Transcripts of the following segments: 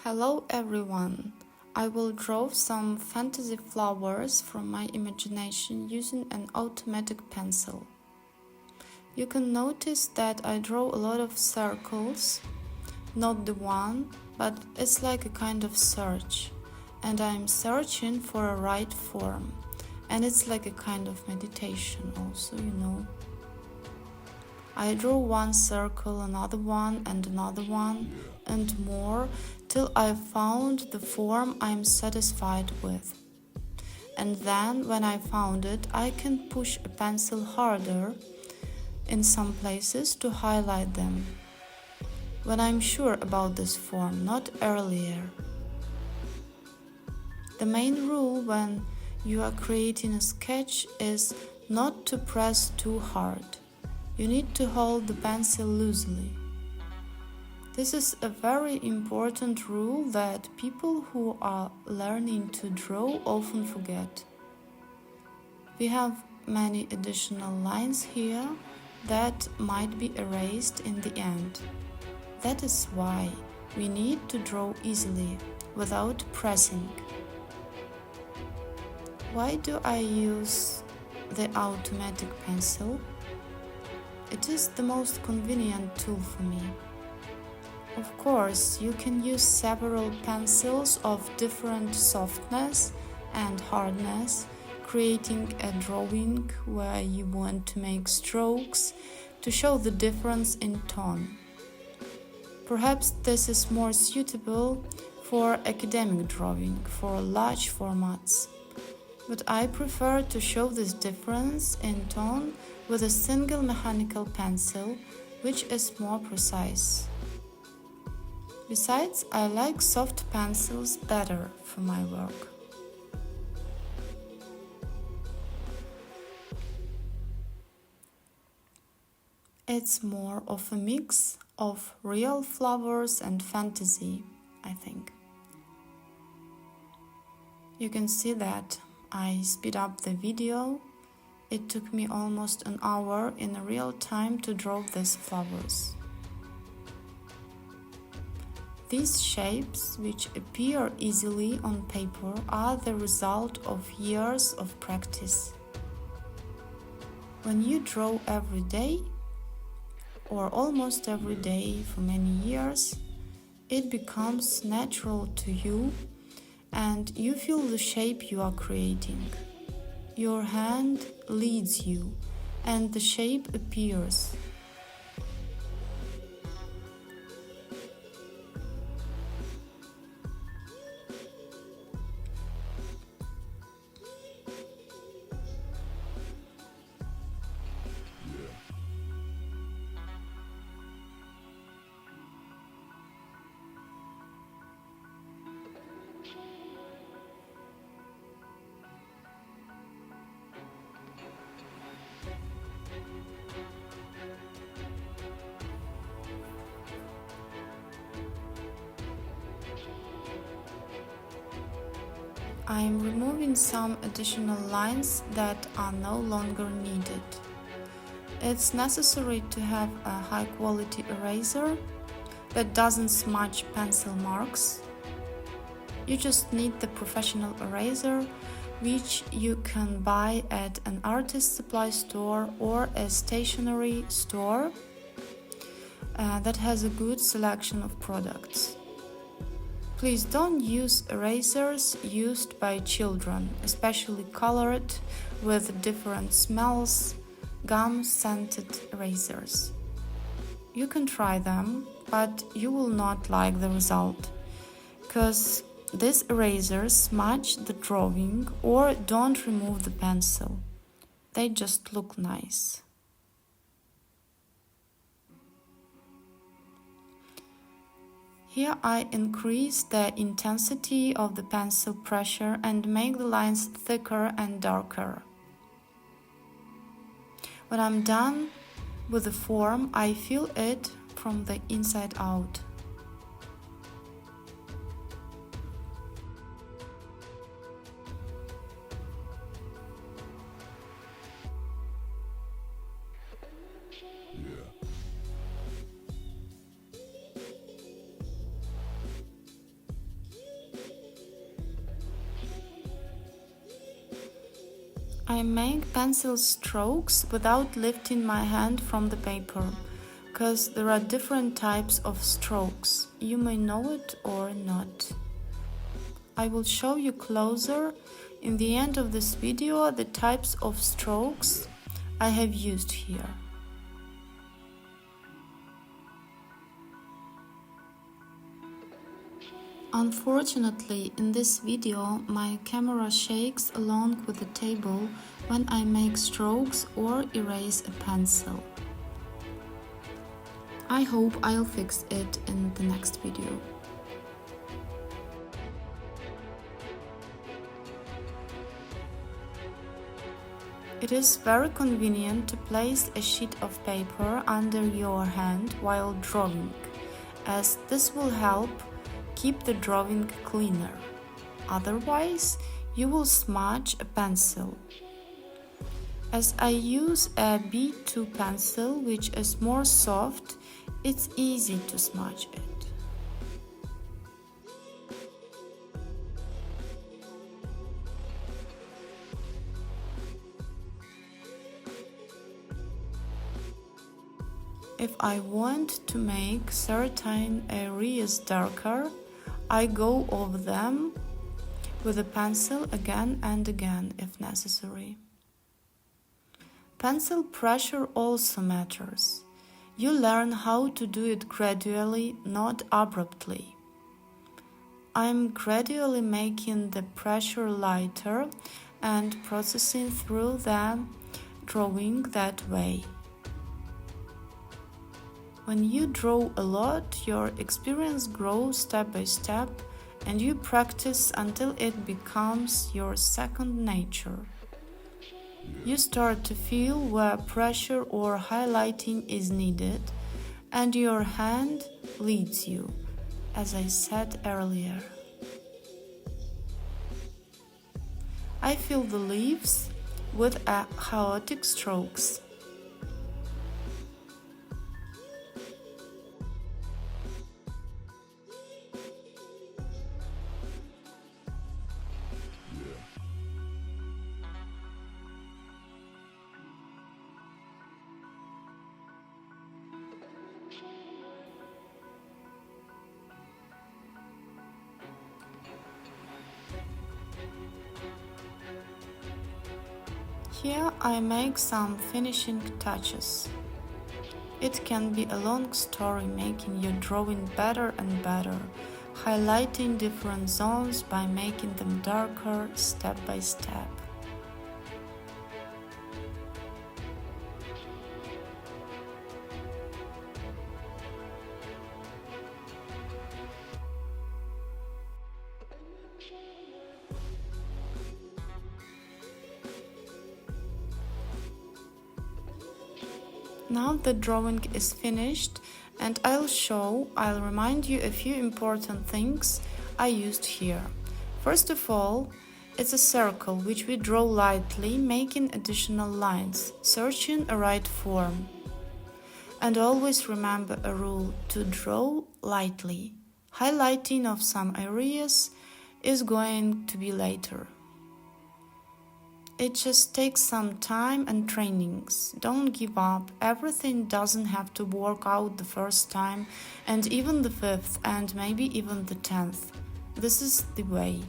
Hello everyone! I will draw some fantasy flowers from my imagination using an automatic pencil. You can notice that I draw a lot of circles, not the one, but it's like a kind of search, and I'm searching for a right form, and it's like a kind of meditation also, I draw one circle, another one, and more, till I found the form I'm satisfied with. And then, when I found it, I can push a pencil harder in some places to highlight them. When I'm sure about this form, not earlier. The main rule when you are creating a sketch is not to press too hard. You need to hold the pencil loosely. This is a very important rule that people who are learning to draw often forget. We have many additional lines here that might be erased in the end. That is why we need to draw easily, without pressing. Why do I use the automatic pencil? It is the most convenient tool for me. Of course, you can use several pencils of different softness and hardness, creating a drawing where you want to make strokes to show the difference in tone. Perhaps this is more suitable for academic drawing, for large formats. But I prefer to show this difference in tone with a single mechanical pencil, which is more precise. Besides, I like soft pencils better for my work. It's more of a mix of real flowers and fantasy, I think. You can see that I speed up the video. It took me almost an hour in real time to draw these flowers. These shapes, which appear easily on paper, are the result of years of practice. When you draw every day, or almost every day for many years, it becomes natural to you and you feel the shape you are creating. Your hand leads you and the shape appears. I am removing some additional lines that are no longer needed. It's necessary to have a high-quality eraser that doesn't smudge pencil marks. You just need the professional eraser, which you can buy at an artist supply store or a stationery store that has a good selection of products. Please don't use erasers used by children, especially colored with different smells, gum-scented erasers. You can try them, but you will not like the result, because these erasers smudge the drawing or don't remove the pencil. They just look nice. Here I increase the intensity of the pencil pressure and make the lines thicker and darker. When I'm done with the form, I feel it from the inside out. I make pencil strokes without lifting my hand from the paper, because there are different types of strokes. You may know it or not. I will show you closer in the end of this video the types of strokes I have used here. Unfortunately, in this video, my camera shakes along with the table when I make strokes or erase a pencil. I hope I'll fix it in the next video. It is very convenient to place a sheet of paper under your hand while drawing, as this will help keep the drawing cleaner. Otherwise, you will smudge a pencil. As I use a B2 pencil, which is more soft, it's easy to smudge it. If I want to make certain areas darker, I go over them with a pencil again and again if necessary. Pencil pressure also matters. You learn how to do it gradually, not abruptly. I'm gradually making the pressure lighter and processing through the drawing that way. When you draw a lot, your experience grows step by step and you practice until it becomes your second nature. You start to feel where pressure or highlighting is needed and your hand leads you, as I said earlier. I fill the leaves with chaotic strokes. Here I make some finishing touches. It can be a long story making your drawing better and better, highlighting different zones by making them darker step by step. Now the drawing is finished and I'll remind you a few important things I used here. First of all, it's a circle which we draw lightly, making additional lines, searching a right form. And always remember a rule to draw lightly. Highlighting of some areas is going to be later. It just takes some time and trainings. Don't give up. Everything doesn't have to work out the first time and even the 5th and maybe even the 10th. This is the way.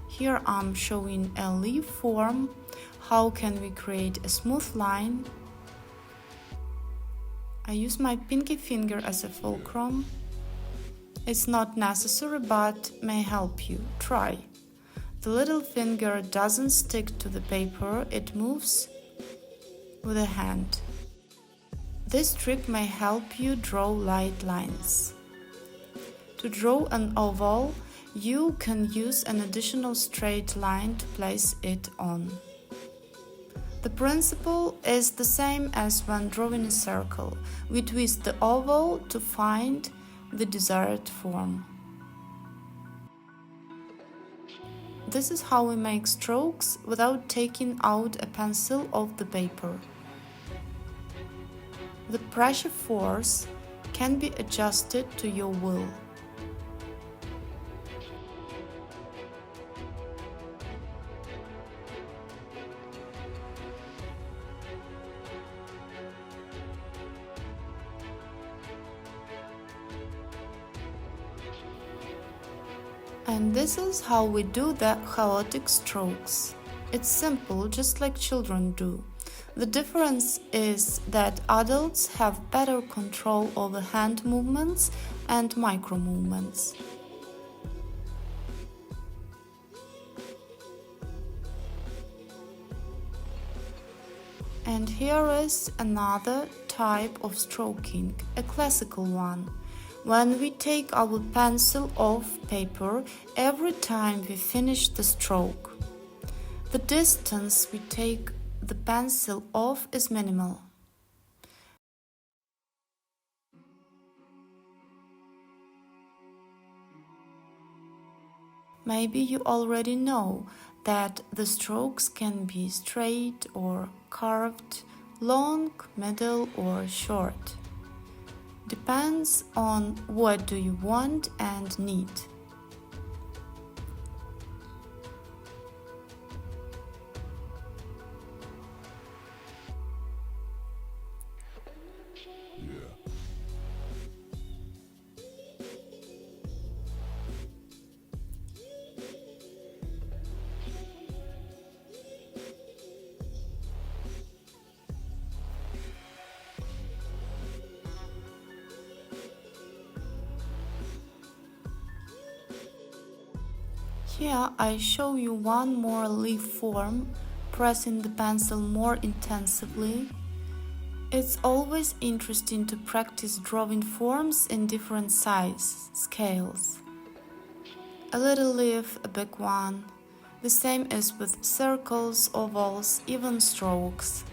Here I'm showing a leaf form. How can we create a smooth line? I use my pinky finger as a fulcrum. It's not necessary but may help you. Try. The little finger doesn't stick to the paper, it moves with the hand. This trick may help you draw light lines. To draw an oval, you can use an additional straight line to place it on. The principle is the same as when drawing a circle. We twist the oval to find the desired form. This is how we make strokes without taking out a pencil off the paper. The pressure force can be adjusted to your will. And this is how we do the chaotic strokes. It's simple, just like children do. The difference is that adults have better control over hand movements and micro movements. And here is another type of stroking, a classical one. When we take our pencil off paper every time we finish the stroke. The distance we take the pencil off is minimal. Maybe you already know that the strokes can be straight or curved, long, middle, or short. Depends on what do you want and need. Here I show you one more leaf form, pressing the pencil more intensively. It's always interesting to practice drawing forms in different size scales. A little leaf, a big one. The same is with circles, ovals, even strokes.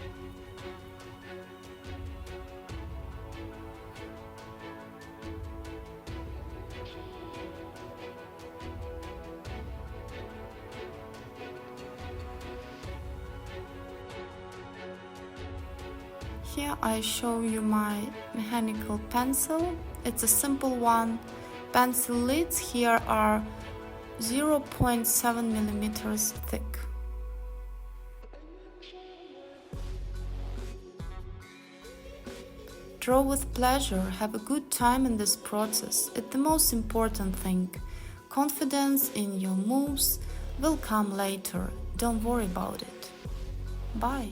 Here I show you my mechanical pencil. It's a simple one. Pencil lids here are 0.7 millimeters thick. Draw with pleasure, have a good time in this process. It's the most important thing. Confidence in your moves will come later. Don't worry about it. Bye.